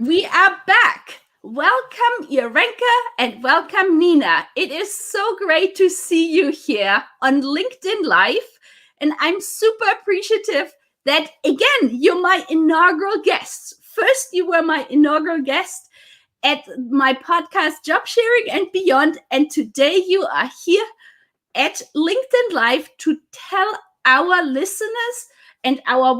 We are back. Welcome, Irenka, and welcome, Nina. It is so great to see you here on LinkedIn Live. And I'm super appreciative that, again, you're my inaugural guests. First, you were my inaugural guest at my podcast, Job Sharing and Beyond. And today you are here at LinkedIn Live to tell our listeners and our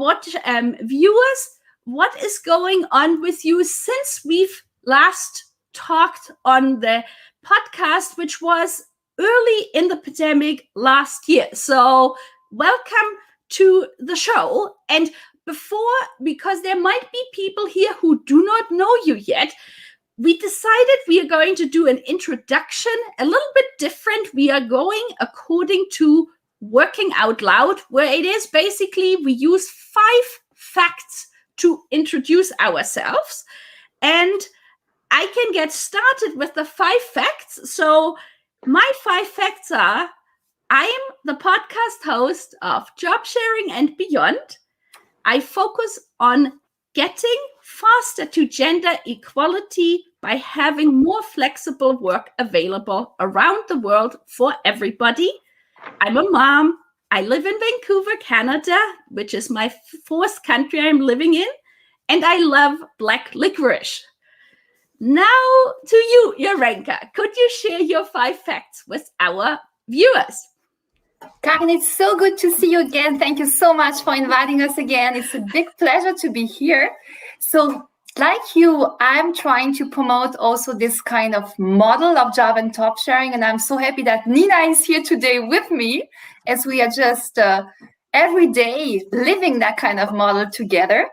viewers what is going on with you since we've last talked on the podcast, which was early in the pandemic last year. So welcome to the show. And because there might be people here who do not know you yet, we decided we are going to do an introduction a little bit different. We are going according to Working Out Loud, where it is basically we use 5 facts to introduce ourselves. And I can get started with the 5 facts. So my 5 facts are: I am the podcast host of Job Sharing and Beyond. I focus on getting faster to gender equality by having more flexible work available around the world for everybody. I'm a mom. I live in Vancouver, Canada, which is my 4th country I'm living in, and I love black licorice. Now to you, Irenka. Could you share your 5 facts with our viewers? Karin, it's so good to see you again. Thank you so much for inviting us again. It's a big pleasure to be here. So, like you, I'm trying to promote also this kind of model of job and top sharing. And I'm so happy that Nina is here today with me, as we are just every day living that kind of model together.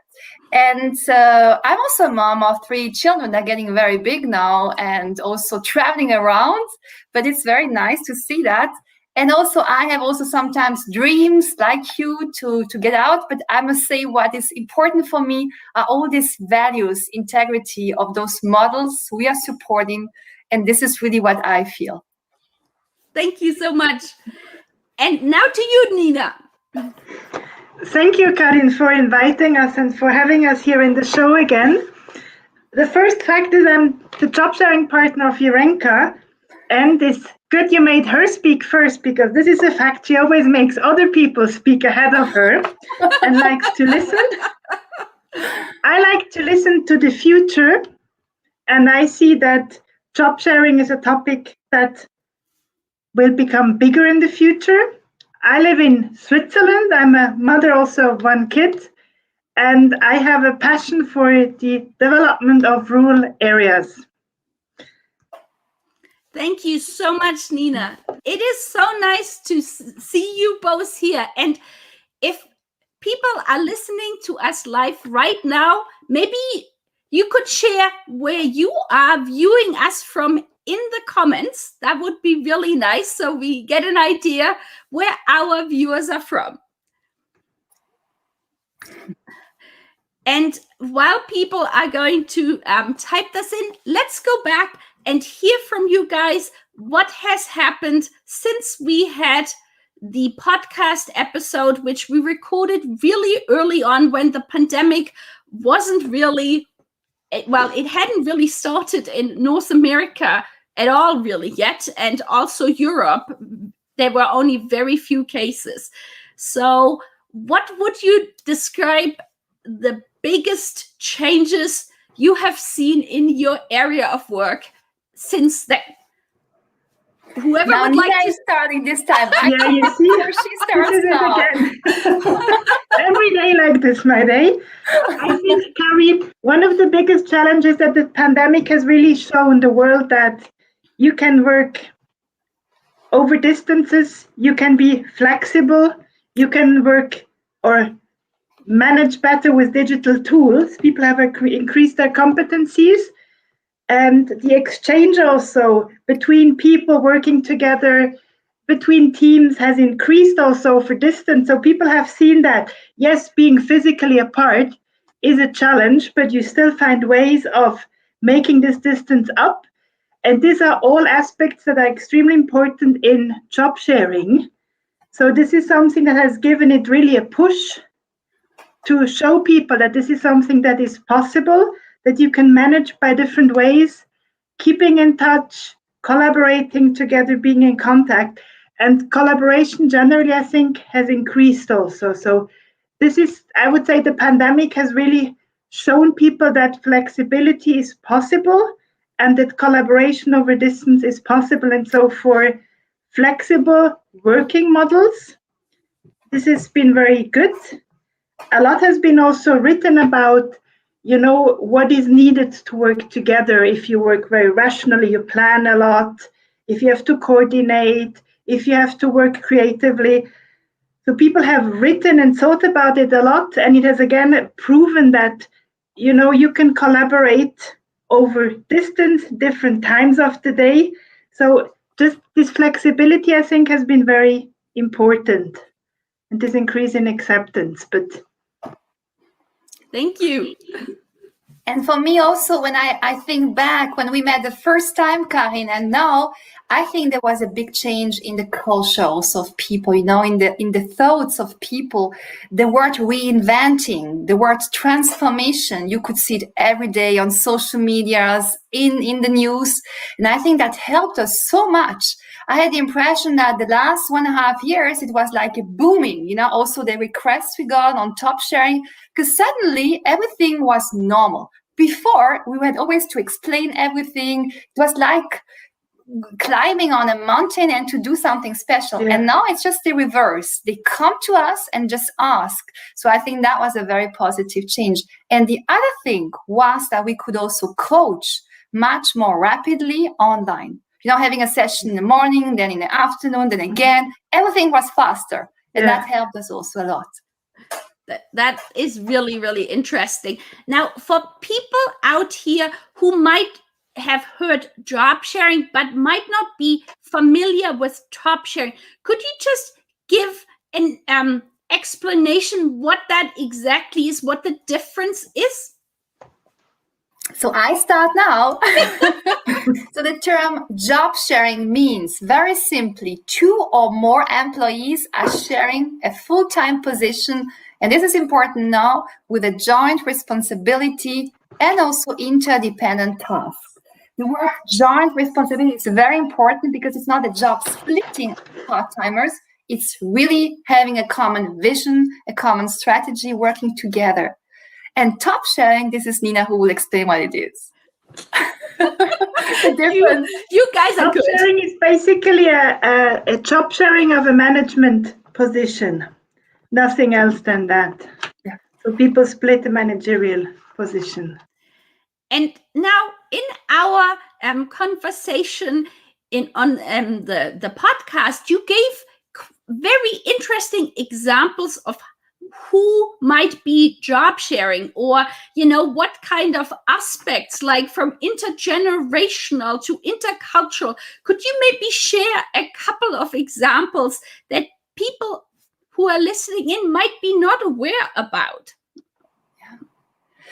And I'm also a mom of 3 children. They're getting very big now and also traveling around. But it's very nice to see that. And also, I have also sometimes dreams like you to get out. But I must say what is important for me are all these values, integrity of those models we are supporting. And this is really what I feel. Thank you so much. And now to you, Nina. Thank you, Karin, for inviting us and for having us here in the show again. The first fact is I'm the job sharing partner of Irenka, and it's good you made her speak first, because this is a fact. She always makes other people speak ahead of her and likes to listen. I like to listen to the future, and I see that job sharing is a topic that will become bigger in the future. I live in Switzerland. I'm a mother also of 1 kid, and I have a passion for the development of rural areas. Thank you so much, Nina. It is so nice to see you both here. And if people are listening to us live right now, maybe you could share where you are viewing us from in the comments. That would be really nice, so we get an idea where our viewers are from. And while people are going to type this in, let's go back and hear from you guys what has happened since we had the podcast episode, which we recorded really early on when the pandemic wasn't really, well, it hadn't really started in North America at all really yet, and also Europe. There were only very few cases. So what would you describe the biggest changes you have seen in your area of work since then? Whoever now would Nina like to is starting this time. Yeah, you see, She starts now. Every day like this, my day. I think, Karin, one of the biggest challenges that the pandemic has really shown the world that you can work over distances, you can be flexible, you can work or manage better with digital tools. People have increased their competencies, and the exchange also between people working together, between teams, has increased also for distance. So people have seen that, yes, being physically apart is a challenge, but you still find ways of making this distance up. And these are all aspects that are extremely important in job sharing. So this is something that has given it really a push to show people that this is something that is possible, that you can manage by different ways, keeping in touch, collaborating together, being in contact. And collaboration generally, I think, has increased also. So this is, I would say, the pandemic has really shown people that flexibility is possible and that collaboration over distance is possible. And so for flexible working models, this has been very good. A lot has been also written about, what is needed to work together. If you work very rationally, you plan a lot. If you have to coordinate, if you have to work creatively. So people have written and thought about it a lot, and it has again proven that, you can collaborate over distance, different times of the day. So just this flexibility, I think, has been very important, and this increase in acceptance. But thank you. And for me also, when I think back when we met the first time, Karin, and now, I think there was a big change in the culture also of people, in the thoughts of people. The word reinventing, the word transformation, you could see it every day on social medias, in the news. And I think that helped us so much. I had the impression that the last 1.5 years, it was like a booming, also the requests we got on top sharing, because suddenly everything was normal. Before, we had always to explain everything. It was like climbing on a mountain and to do something special. Yeah. And now it's just the reverse. They come to us and just ask. So I think that was a very positive change. And the other thing was that we could also coach much more rapidly online. Having a session in the morning, then in the afternoon, then again, everything was faster. And that helped us also a lot. That is really, really interesting. Now, for people out here who might have heard job sharing, but might not be familiar with top sharing, could you just give an explanation what that exactly is, what the difference is? So I start now. So the term job sharing means, very simply, 2 or more employees are sharing a full-time position. And this is important now, with a joint responsibility and also interdependent tasks. The word joint responsibility is very important because it's not a job splitting part-timers. It's really having a common vision, a common strategy, working together. And top sharing, this is Nina who will explain what it is. You guys are good. Top sharing is basically a job sharing of a management position. Nothing else than that. Yeah. So people split the managerial position. And now in our conversation on the podcast, you gave very interesting examples of who might be job sharing, or what kind of aspects, like from intergenerational to intercultural. Could you maybe share a couple of examples that people who are listening in might be not aware about?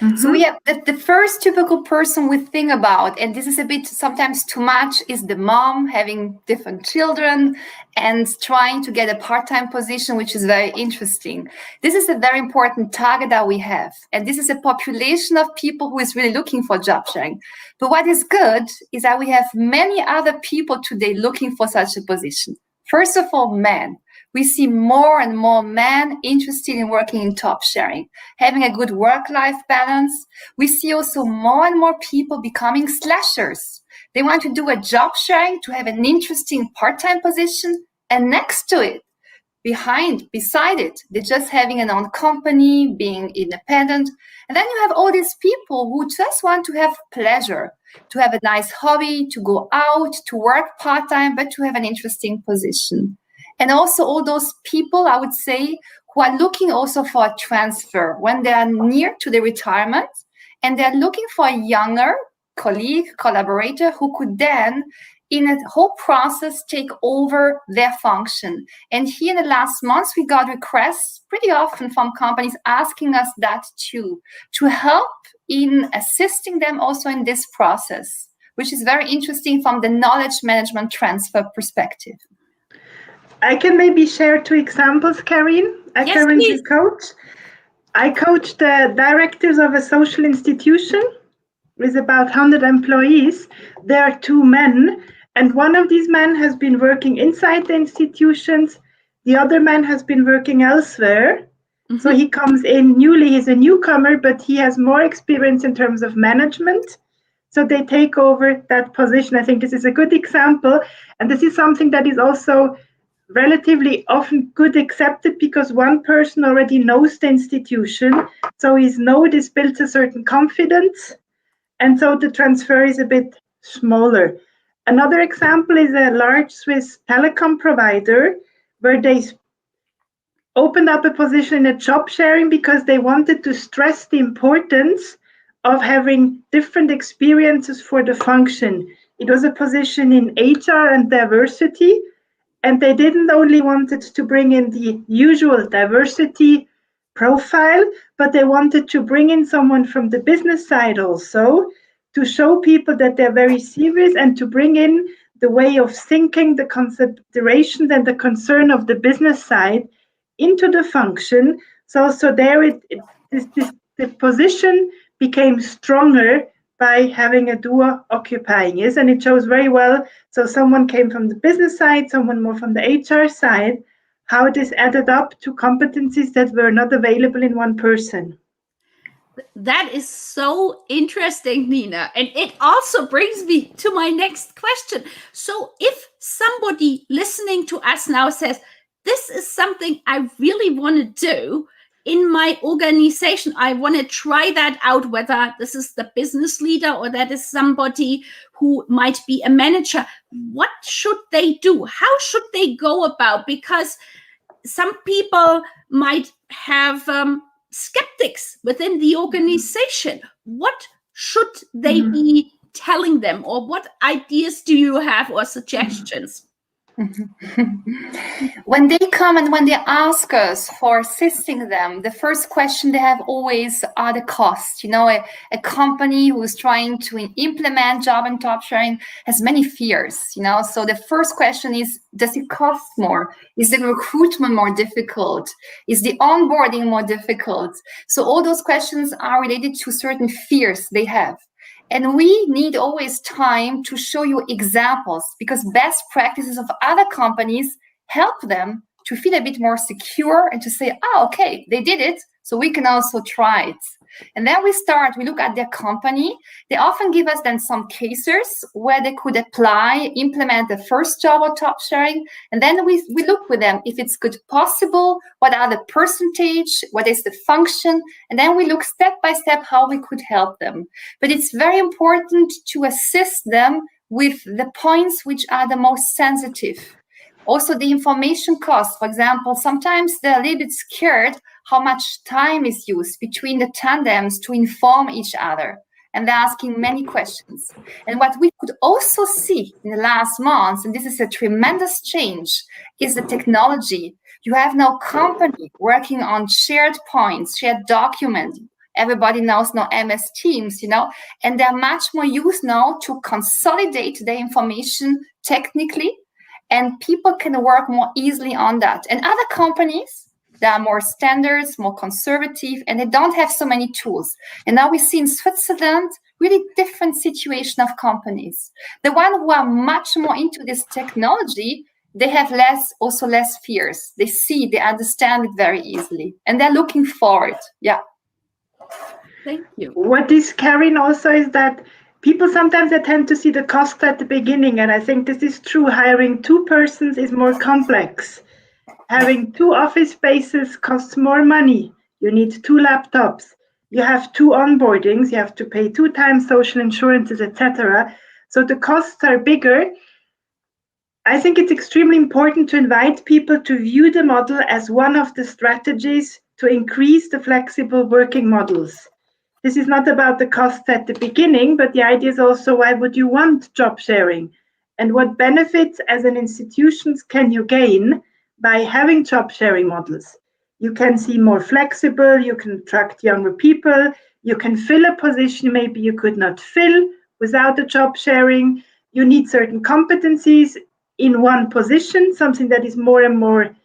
Mm-hmm. So we have the first typical person we think about, and this is a bit sometimes too much, is the mom having different children and trying to get a part-time position, which is very interesting. This is a very important target that we have. And this is a population of people who is really looking for job sharing. But what is good is that we have many other people today looking for such a position. First of all, men. We see more and more men interested in working in top sharing, having a good work-life balance. We see also more and more people becoming slashers. They want to do a job sharing to have an interesting part-time position, and next to it, beside it, they're just having an own company, being independent. And then you have all these people who just want to have pleasure, to have a nice hobby, to go out, to work part-time, but to have an interesting position. And also all those people, I would say, who are looking also for a transfer when they are near to the retirement, and they're looking for a younger colleague, collaborator, who could then, in a whole process, take over their function. And here in the last months, we got requests pretty often from companies asking us that too, to help in assisting them also in this process, which is very interesting from the knowledge management transfer perspective. I can maybe share 2 examples, Karin. I currently coach. I coach the directors of a social institution, with about 100 employees, there are two men, and one of these men has been working inside the institutions, the other man has been working elsewhere. So he comes in newly, he's a newcomer, but he has more experience in terms of management. So they take over that position. I think this is a good example. And this is something that is also relatively often good accepted because one person already knows the institution. So his this builds a certain confidence. And so the transfer is a bit smaller. Another example is a large Swiss telecom provider where they opened up a position in a job sharing because they wanted to stress the importance of having different experiences for the function. It was a position in HR and diversity, and they didn't only wanted to bring in the usual diversity profile, but they wanted to bring in someone from the business side also to show people that they're very serious and to bring in the way of thinking, the considerations and the concern of the business side into the function. So there the position became stronger by having a duo occupying it, and it shows very well. So someone came from the business side, someone more from the HR side, how this added up to competencies that were not available in one person. That is so interesting, Nina. And it also brings me to my next question. So if somebody listening to us now says, this is something I really want to do in my organization, I want to try that out, whether this is the business leader or that is somebody who might be a manager, what should they do? How should they go about? Because some people might have skeptics within the organization. What should they be telling them, or what ideas do you have or suggestions? When they come and when they ask us for assisting them, the first question they have always are the costs. You know, a company who's trying to implement job and top sharing has many fears, you know. So the first question is, does it cost more? Is the recruitment more difficult? Is the onboarding more difficult? So all those questions are related to certain fears they have. And we need always time to show you examples, because best practices of other companies help them to feel a bit more secure and to say, oh, okay, they did it, so we can also try it. And then we look at their company. They often give us then some cases where they could apply, implement the first job or top sharing. And then we look with them if it's good possible, what are the percentage, what is the function. And then we look step by step how we could help them. But it's very important to assist them with the points which are the most sensitive. Also, the information cost, for example, sometimes they're a little bit scared how much time is used between the tandems to inform each other. And they're asking many questions. And what we could also see in the last months, and this is a tremendous change, is the technology. You have now company working on shared points, shared documents. Everybody knows now MS Teams, you know, and they're much more used now to consolidate the information technically, and people can work more easily on that. And other companies, there are more standards, more conservative, and they don't have so many tools. And now we see in Switzerland really different situation of companies. The one who are much more into this technology, they have less fears. They see, they understand it very easily, and they're looking forward. Yeah. Thank you. What is Karin also is that people sometimes they tend to see the cost at the beginning, and I think this is true. Hiring two persons is more complex. Having two office spaces costs more money. You need two laptops. You have two onboardings. You have to pay 2 times social insurances, etc. So the costs are bigger. I think it's extremely important to invite people to view the model as one of the strategies to increase the flexible working models. This is not about the costs at the beginning, but the idea is also, why would you want job sharing? And what benefits as an institution can you gain by having job sharing models? You can see more flexible, you can attract younger people, you can fill a position maybe you could not fill without the job sharing. You need certain competencies in one position, something that is more and more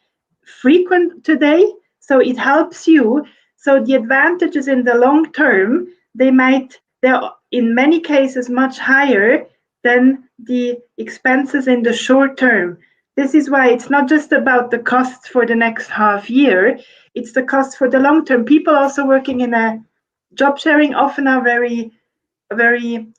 frequent today. So it helps you. So the advantages in the long term, they're in many cases much higher than the expenses in the short term. This is why it's not just about the costs for the next half year, it's the cost for the long term. People also working in a job sharing often are very,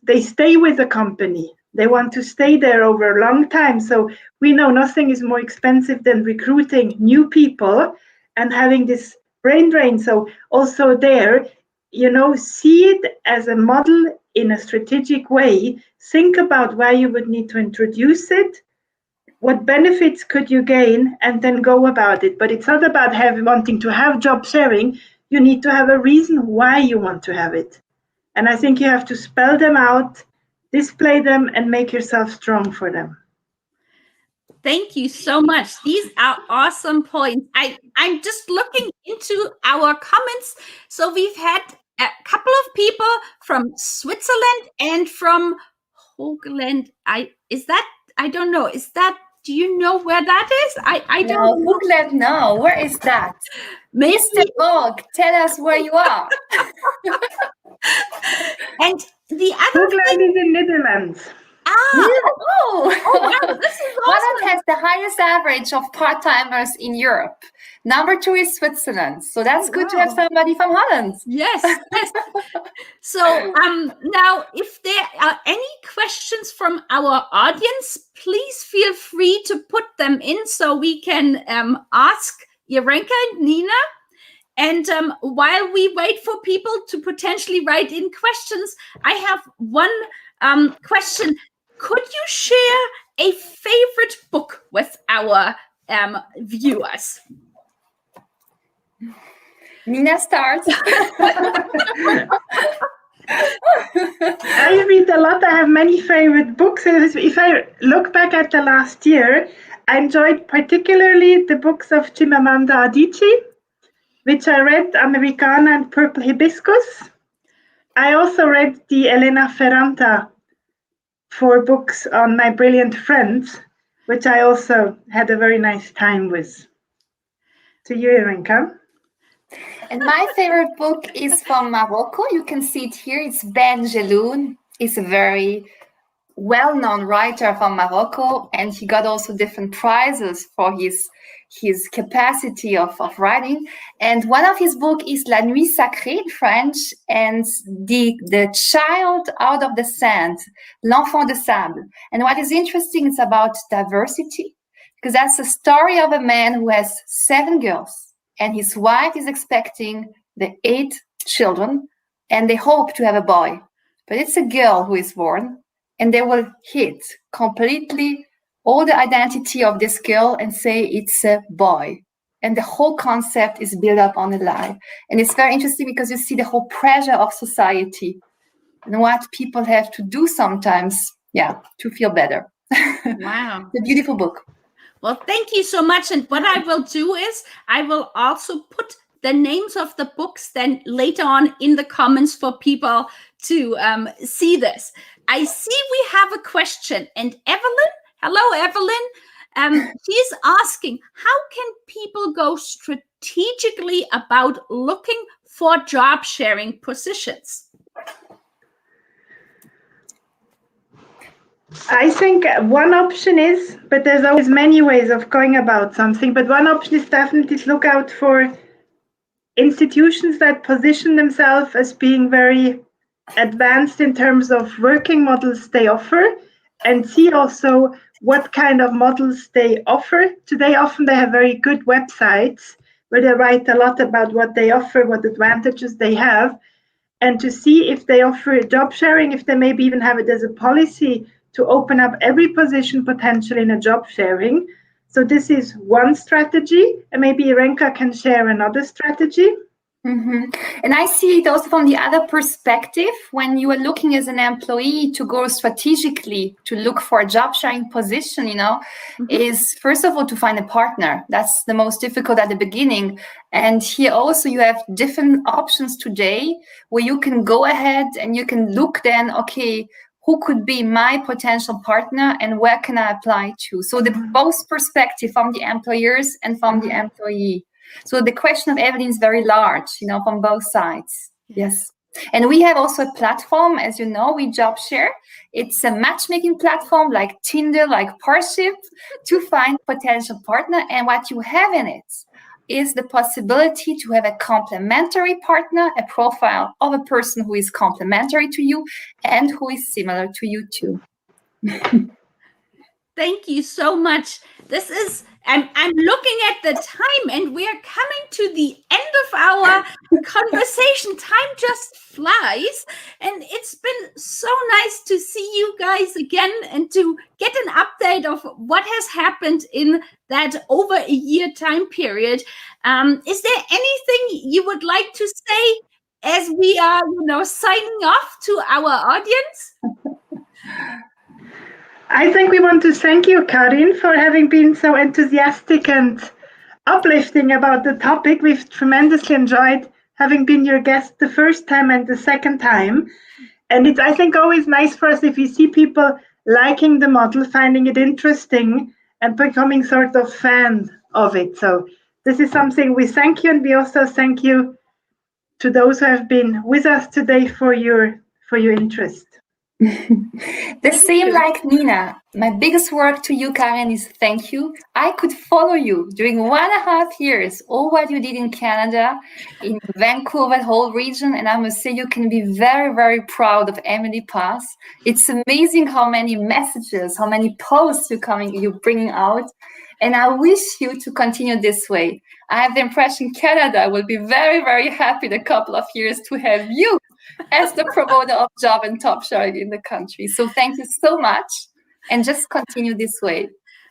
they stay with the company. They want to stay there over a long time. So we know nothing is more expensive than recruiting new people and having this brain drain. So also there, see it as a model in a strategic way. Think about why you would need to introduce it. What benefits could you gain, and then go about it. But it's not about wanting to have job sharing. You need to have a reason why you want to have it. And I think you have to spell them out, display them, and make yourself strong for them. Thank you so much. These are awesome points. I'm just looking into our comments. So we've had a couple of people from Switzerland and from Hoogland. I don't know. Do you know where that is? I don't know. Hoogland, no. Where is that? Mr. Bog, tell us where you are. And the other Hoogland is in Netherlands. Oh, wow, this is awesome. Holland has the highest average of part-timers in Europe. Number 2 is Switzerland. So that's good to have somebody from Holland. Yes. So now, if there are any questions from our audience, please feel free to put them in so we can ask Irenka and Nina. And while we wait for people to potentially write in questions, I have one question. Could you share a favorite book with our viewers? Nina starts. I read a lot. I have many favorite books. If I look back at the last year, I enjoyed particularly the books of Chimamanda Adichie, which I read, Americana and Purple Hibiscus. I also read the Elena Ferranta 4 books on My Brilliant Friends, which I also had a very nice time with. To you, Irenka. And my favorite book is from Morocco. You can see it here. It's Ben Jelloun. He's a very well-known writer from Morocco, and he got also different prizes for his capacity of writing. And one of his books is La Nuit Sacrée in French, and the Child Out of the Sand, L'Enfant de Sable. And what is interesting is about diversity, because that's the story of a man who has 7 girls, and his wife is expecting the 8 children, and they hope to have a boy. But it's a girl who is born, and they will hit completely all the identity of this girl and say it's a boy. And the whole concept is built up on a lie. And it's very interesting because you see the whole pressure of society and what people have to do sometimes, to feel better. Wow. It's a beautiful book. Well, thank you so much. And what I will do is I will also put the names of the books then later on in the comments for people to see this. I see we have a question. And Evelyn, hello, Evelyn. She's asking, how can people go strategically about looking for job sharing positions? I think one option is, but there's always many ways of going about something, but one option is definitely to look out for institutions that position themselves as being very advanced in terms of working models they offer, and see also what kind of models they offer. Today, often they have very good websites where they write a lot about what they offer, what advantages they have, and to see if they offer job sharing, if they maybe even have it as a policy to open up every position potential in a job sharing. So this is one strategy, and maybe Irenka can share another strategy. Mm-hmm. And I see it also from the other perspective. When you are looking as an employee to go strategically to look for a job sharing position, is first of all to find a partner. That's the most difficult at the beginning. And here also you have different options today where you can go ahead and you can look then, okay, who could be my potential partner and where can I apply to? So the both perspective from the employers and from the employee. So the question of Evelyn is very large, from both sides. Yes. And we have also a platform, as you know, we job share. It's a matchmaking platform like Tinder, like Parship, to find potential partner. And what you have in it is the possibility to have a complementary partner, a profile of a person who is complementary to you and who is similar to you too. Thank you so much. This is, I'm looking at the time and we are coming to the end of our conversation. Time just flies. And it's been so nice to see you guys again and to get an update of what has happened in that over a year time period. Is there anything you would like to say as we are, signing off to our audience? I think we want to thank you, Karin, for having been so enthusiastic and uplifting about the topic. We've tremendously enjoyed having been your guest the first time and the second time. And it's, I think, always nice for us if we see people liking the model, finding it interesting, and becoming sort of fans of it. So this is something we thank you, and we also thank you to those who have been with us today for your interest. The same like Nina. My biggest work to you, Karen, is thank you. I could follow you during 1.5 years, all what you did in Canada, in Vancouver, the whole region, and I must say you can be very, very proud of Emily Pass. It's amazing how many messages, how many posts you're bringing out, and I wish you to continue this way. I have the impression Canada will be very, very happy in a couple of years to have you as the promoter of job and top sharing in the country. So thank you so much, and just continue this way.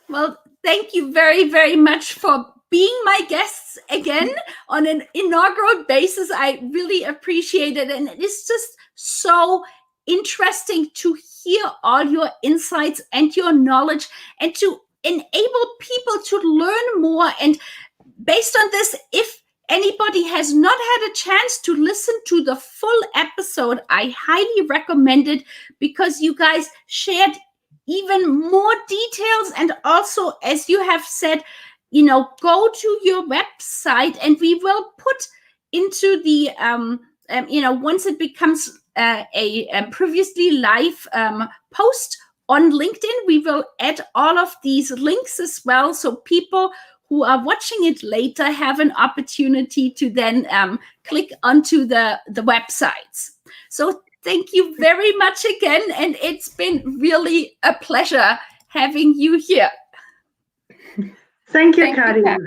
Well, thank you very, very much for being my guests again on an inaugural basis. I really appreciate it. And it is just so interesting to hear all your insights and your knowledge and to enable people to learn more. And based on this, if anybody has not had a chance to listen to the full episode, I highly recommend it because you guys shared even more details. And also, as you have said, go to your website and we will put into the, once it becomes a previously live post on LinkedIn, we will add all of these links as well. So people who are watching it later have an opportunity to then click onto the websites. So thank you very much again. And it's been really a pleasure having you here. Thank you, Karin.